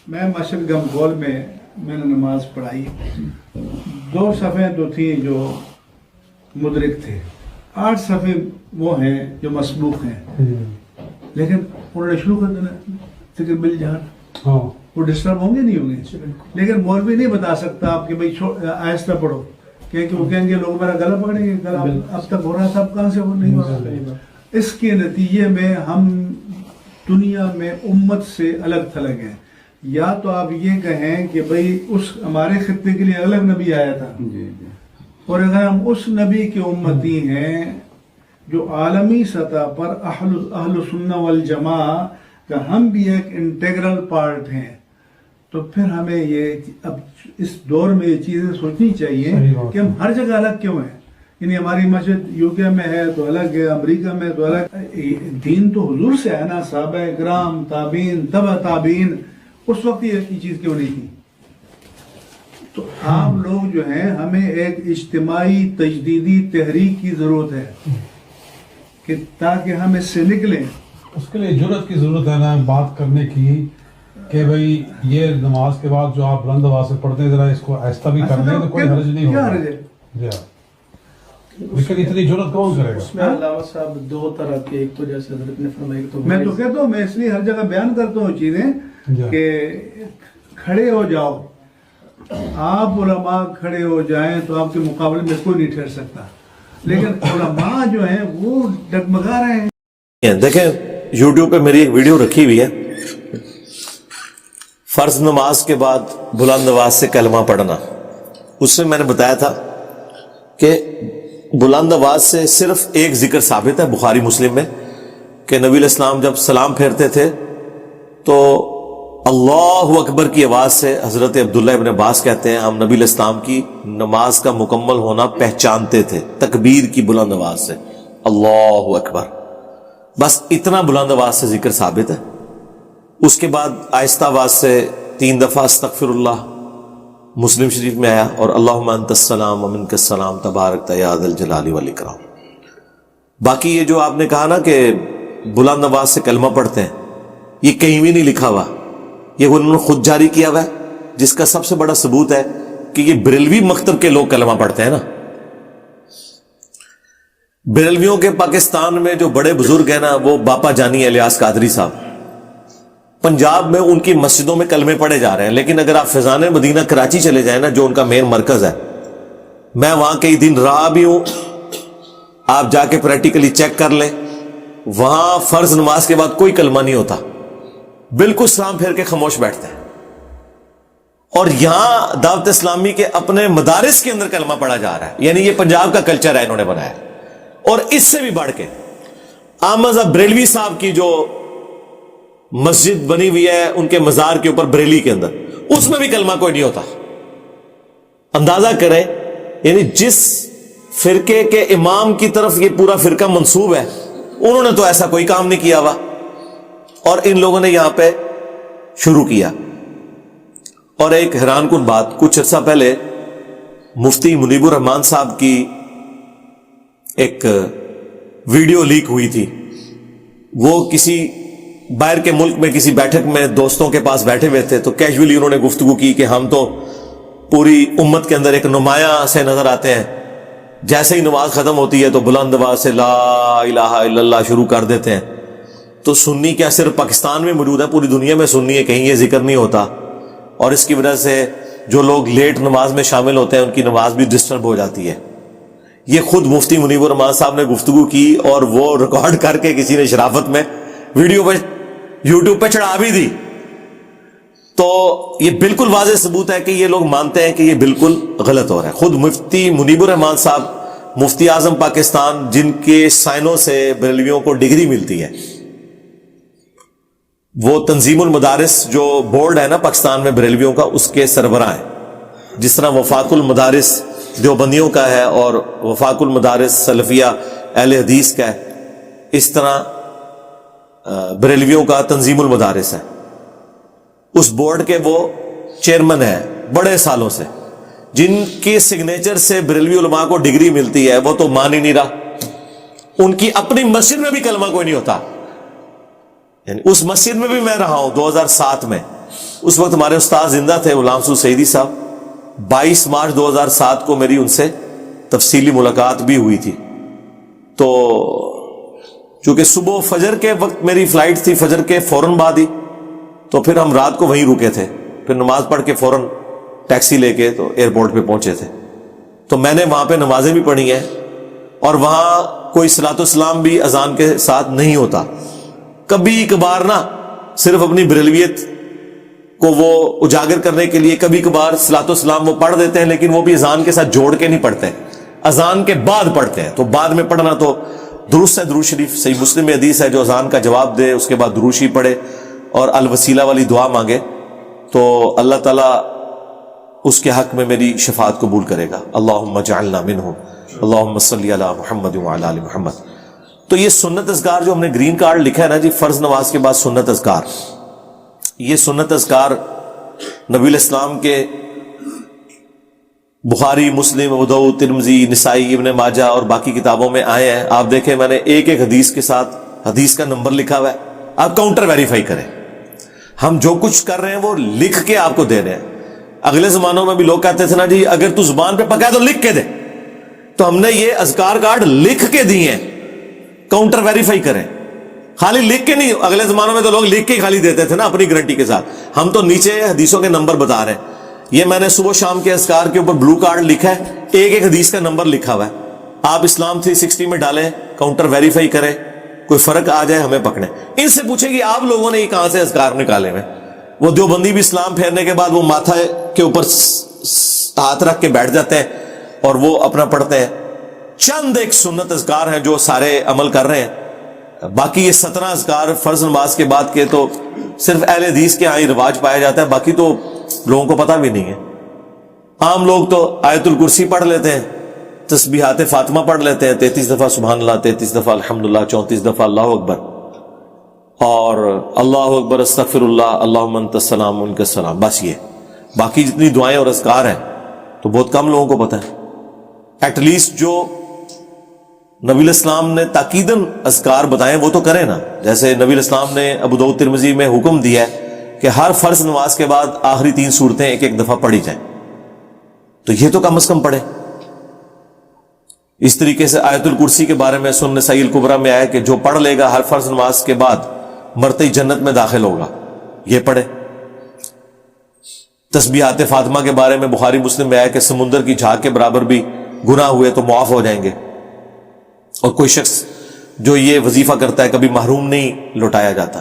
میں مشرق گمگول میں نے نماز پڑھائی، 2 صفحے تو تھیں جو مدرک تھے، 8 صفحے وہ ہیں جو مسبوق ہیں، لیکن انہوں نے شروع کر دینا ذکر بالجہر، وہ ڈسٹرب ہوں گے نہیں ہوں گے، لیکن مولوی نہیں بتا سکتا آپ کہ بھائی آہستہ پڑھو، کیونکہ وہ کہیں گے لوگ میرا گلا پکڑیں گے، گلا اب تک ہو رہا تھا اب کہاں سے وہ نہیں ہو رہا۔ اس کے نتیجے میں ہم دنیا میں امت سے الگ تھلگ ہیں۔ یا تو آپ یہ کہیں کہ بھئی اس ہمارے خطے کے لیے الگ نبی آیا تھا، اور اگر ہم اس نبی کے امتی ہیں جو عالمی سطح پر اہل سنہ والجماع کا ہم بھی ایک انٹیگرل پارٹ ہیں، تو پھر ہمیں یہ اب اس دور میں یہ چیزیں سوچنی چاہیے کہ ہم ہر جگہ الگ کیوں ہیں۔ یعنی ہماری مسجد یو کے میں ہے تو الگ ہے، امریکہ میں تو الگ۔ دین تو حضور سے ہے نا، صحابہ کرام، تابعین، تبع تابعین، اس وقت یہ چیز کیوں نہیں تھی؟ تو آپ لوگ جو ہیں ہمیں ایک اجتماعی تجدیدی تحریک کی ضرورت ہے کہ تاکہ ہم اس سے نکلیں۔ اس کے لیے جرأت کی ضرورت ہے نا بات کرنے کی کہ بھئی یہ نماز کے بعد جو آپ بلند آواز سے پڑھتے ہیں ذرا اس کو آہستہ بھی کر لیں تو کوئی حرج نہیں ہوگا۔ کیا حرج ہے؟ جی ہاں، لیکن اتنی جرأت کون کرے گا؟ اس میں علامہ صاحب 2 طرح کے، ایک تو جیسے حضرت نے فرمایا کہ میں تو کہتا ہوں، میں اس لیے ہر جگہ بیان کرتا ہوں چیزیں کہ کھڑے ہو جاؤ، آپ علماء کھڑے ہو جائیں تو آپ کے مقابلے میں کوئی نہیں ٹھہر سکتا، لیکن علماء جو ہیں وہ ڈگمگا رہے ہیں۔ دیکھیں یوٹیوب پہ میری ایک ویڈیو رکھی ہوئی ہے، فرض نماز کے بعد بلند آواز سے کلمہ پڑھنا۔ اس میں نے بتایا تھا کہ بلند آواز سے صرف ایک ذکر ثابت ہے بخاری مسلم میں کہ نبی علیہ السلام جب سلام پھیرتے تھے تو اللہ اکبر کی آواز سے، حضرت عبداللہ ابن عباس کہتے ہیں ہم نبی علیہ السلام کی نماز کا مکمل ہونا پہچانتے تھے تکبیر کی بلند آواز سے، اللہ اکبر، بس اتنا بلند آواز سے ذکر ثابت ہے۔ اس کے بعد آہستہ آواز سے 3 دفعہ استغفر اللہ مسلم شریف میں آیا، اور اللہم انت السلام ومنک السلام تبارک یا ذا الجلال والاکرام۔ باقی یہ جو آپ نے کہا نا کہ بلند آواز سے کلمہ پڑھتے ہیں، یہ کہیں بھی نہیں لکھا ہوا، یہ انہوں نے خود جاری کیا ہوا ہے، جس کا سب سے بڑا ثبوت ہے کہ یہ بریلوی مکتب کے لوگ کلمہ پڑھتے ہیں نا۔ بریلویوں کے پاکستان میں جو بڑے بزرگ ہیں نا، وہ باپا جانی الیاس قادری صاحب، پنجاب میں ان کی مسجدوں میں کلمے پڑھے جا رہے ہیں، لیکن اگر آپ فیضان مدینہ کراچی چلے جائیں نا، جو ان کا مین مرکز ہے، میں وہاں کئی دن رہا بھی ہوں، آپ جا کے پریکٹیکلی چیک کر لیں، وہاں فرض نماز کے بعد کوئی کلمہ نہیں ہوتا، بالکل سلام پھیر کے خاموش بیٹھتے ہیں۔ اور یہاں دعوت اسلامی کے اپنے مدارس کے اندر کلمہ پڑھا جا رہا ہے، یعنی یہ پنجاب کا کلچر ہے انہوں نے بنایا۔ اور اس سے بھی بڑھ کے احمد بریلوی صاحب کی جو مسجد بنی ہوئی ہے ان کے مزار کے اوپر بریلی کے اندر، اس میں بھی کلمہ کوئی نہیں ہوتا۔ اندازہ کریں، یعنی جس فرقے کے امام کی طرف یہ پورا فرقہ منسوب ہے، انہوں نے تو ایسا کوئی کام نہیں کیا ہوا، اور ان لوگوں نے یہاں پہ شروع کیا۔ اور ایک حیران کن بات، کچھ عرصہ پہلے مفتی منیب الرحمان صاحب کی ایک ویڈیو لیک ہوئی تھی، وہ کسی باہر کے ملک میں کسی بیٹھک میں دوستوں کے پاس بیٹھے ہوئے تھے، تو کیجولی انہوں نے گفتگو کی کہ ہم تو پوری امت کے اندر ایک نمایاں سے نظر آتے ہیں، جیسے ہی نماز ختم ہوتی ہے تو بلند آواز سے لا الہ الا اللہ شروع کر دیتے ہیں۔ تو سنی کیا صرف پاکستان میں موجود ہے؟ پوری دنیا میں سنی ہے، کہیں یہ ذکر نہیں ہوتا، اور اس کی وجہ سے جو لوگ لیٹ نماز میں شامل ہوتے ہیں ان کی نماز بھی ڈسٹرب ہو جاتی ہے۔ یہ خود مفتی منیب الرحمان صاحب نے گفتگو کی، اور وہ ریکارڈ کر کے کسی نے شرافت میں ویڈیو پہ یوٹیوب پہ چڑھا بھی دی۔ تو یہ بالکل واضح ثبوت ہے کہ یہ لوگ مانتے ہیں کہ یہ بالکل غلط ہو رہا ہے۔ خود مفتی منیب الرحمان صاحب، مفتی اعظم پاکستان، جن کے سائنوں سے بریلویوں کو ڈگری ملتی ہے، وہ تنظیم المدارس جو بورڈ ہے نا پاکستان میں بریلویوں کا، اس کے سربراہ ہیں۔ جس طرح وفاق المدارس دیوبندیوں کا ہے اور وفاق المدارس سلفیہ اہل حدیث کا ہے، اس طرح بریلویوں کا تنظیم المدارس ہے، اس بورڈ کے وہ چیئرمین ہیں بڑے سالوں سے، جن کے سگنیچر سے بریلوی علماء کو ڈگری ملتی ہے، وہ تو مان ہی نہیں رہا۔ ان کی اپنی مسجد میں بھی کلمہ کوئی نہیں ہوتا، یعنی اس مسجد میں بھی میں رہا ہوں 2007 میں، اس وقت ہمارے استاد زندہ تھے غلام سعود سعیدی صاحب. 22 مارچ 2007 کو میری ان سے تفصیلی ملاقات بھی ہوئی تھی. تو چونکہ صبح فجر کے وقت میری فلائٹ تھی, فجر کے فوراً بعد ہی, تو پھر ہم رات کو وہیں رکے تھے. پھر نماز پڑھ کے فوراً ٹیکسی لے کے تو ایئرپورٹ پہ پہنچے تھے. تو میں نے وہاں پہ نمازیں بھی پڑھی ہیں, اور وہاں کوئی صلاۃ والسلام بھی اذان کے ساتھ نہیں ہوتا. کبھی کبھار نا صرف اپنی بریلویت کو وہ اجاگر کرنے کے لیے کبھی کبھار صلاۃ والسلام وہ پڑھ دیتے ہیں, لیکن وہ بھی اذان کے ساتھ جوڑ کے نہیں پڑھتے, اذان کے بعد پڑھتے ہیں. تو بعد میں پڑھنا تو درست ہے, درود شریف صحیح مسلم میں حدیث ہے, جو اذان کا جواب دے اس کے بعد درود شریف پڑھے اور الوسیلہ والی دعا مانگے تو اللہ تعالیٰ اس کے حق میں میری شفاعت قبول کرے گا. اللہم اجعلنا منہم, اللہم صلی علی محمد وعلی آل محمد. تو یہ سنت اذکار جو ہم نے گرین کارڈ لکھا ہے نا جی, فرض نماز کے بعد سنت اذکار, یہ سنت اذکار نبی الاسلام کے بخاری, مسلم, ابو داؤد, ترمذی, نسائی, ابن ماجہ اور باقی کتابوں میں آئے ہیں. آپ دیکھیں میں نے ایک ایک حدیث کے ساتھ حدیث کا نمبر لکھا ہوا ہے, آپ کاؤنٹر ویریفائی کریں. ہم جو کچھ کر رہے ہیں وہ لکھ کے آپ کو دے رہے ہیں. اگلے زمانوں میں بھی لوگ کہتے تھے نا جی اگر تو زبان پہ پکا ہے تو لکھ کے دے, تو ہم نے یہ اذکار کارڈ لکھ کے دیے ہیں, کاؤنٹر ویریفائی کریں. خالی لکھ کے نہیں, اگلے زمانوں میں تو لوگ لکھ کے خالی دیتے تھے نا اپنی گارنٹی کے ساتھ. ہم تو نیچے حدیثوں کے نمبر بتا رہے ہیں. یہ میں نے صبح شام کے اذکار کے اوپر بلو کارڈ لکھا ہے, ایک ایک حدیث کا نمبر لکھا ہوا ہے. آپ اسلام 360 میں ڈالیں, کاؤنٹر ویریفائی کریں, کوئی فرق آ جائے ہمیں پکڑیں. ان سے پوچھیں کہ آپ لوگوں نے یہ کہاں سے اذکار نکالے ہوئے. وہ دیوبندی بھی اسلام پھیرنے کے بعد وہ ماتھا کے اوپر ہاتھ رکھ کے بیٹھ جاتے ہیں اور وہ اپنا پڑھتے ہیں. چند ایک سنت اذکار ہیں جو سارے عمل کر رہے ہیں. باقی یہ 17 اذکار فرض نماز کے بعد کے تو صرف اہل حدیث کے ہاں رواج پایا جاتا ہے, باقی تو لوگوں کو پتہ بھی نہیں ہے. عام لوگ تو آیت الکرسی پڑھ لیتے ہیں, تسبیحات فاطمہ پڑھ لیتے ہیں, 33 دفعہ سبحان اللہ, 33 دفعہ الحمدللہ, 34 دفعہ اللہ اکبر, اور اللہ اکبر, استغفر اللہ, اللہم انت السلام منک السلام, بس یہ. باقی جتنی دعائیں اور اذکار ہیں تو بہت کم لوگوں کو پتہ ہے. ایٹ لیسٹ جو نبی الاسلام نے تاکیداً اذکار بتائیں وہ تو کریں نا. جیسے نبی الاسلام نے ابو داؤد ترمذی میں حکم دیا ہے کہ ہر فرض نماز کے بعد آخری 3 سورتیں ایک ایک دفعہ پڑھی جائیں, تو یہ تو کم از کم پڑھیں. اس طریقے سے آیت الکرسی کے بارے میں سنن نسائی الکبریٰ میں آیا کہ جو پڑھ لے گا ہر فرض نماز کے بعد مرتے ہی جنت میں داخل ہوگا, یہ پڑھے. تسبیحات فاطمہ کے بارے میں بخاری مسلم میں آیا کہ سمندر کی جھاگ کے برابر بھی گناہ ہوئے تو معاف ہو جائیں گے, اور کوئی شخص جو یہ وظیفہ کرتا ہے کبھی محروم نہیں لوٹایا جاتا.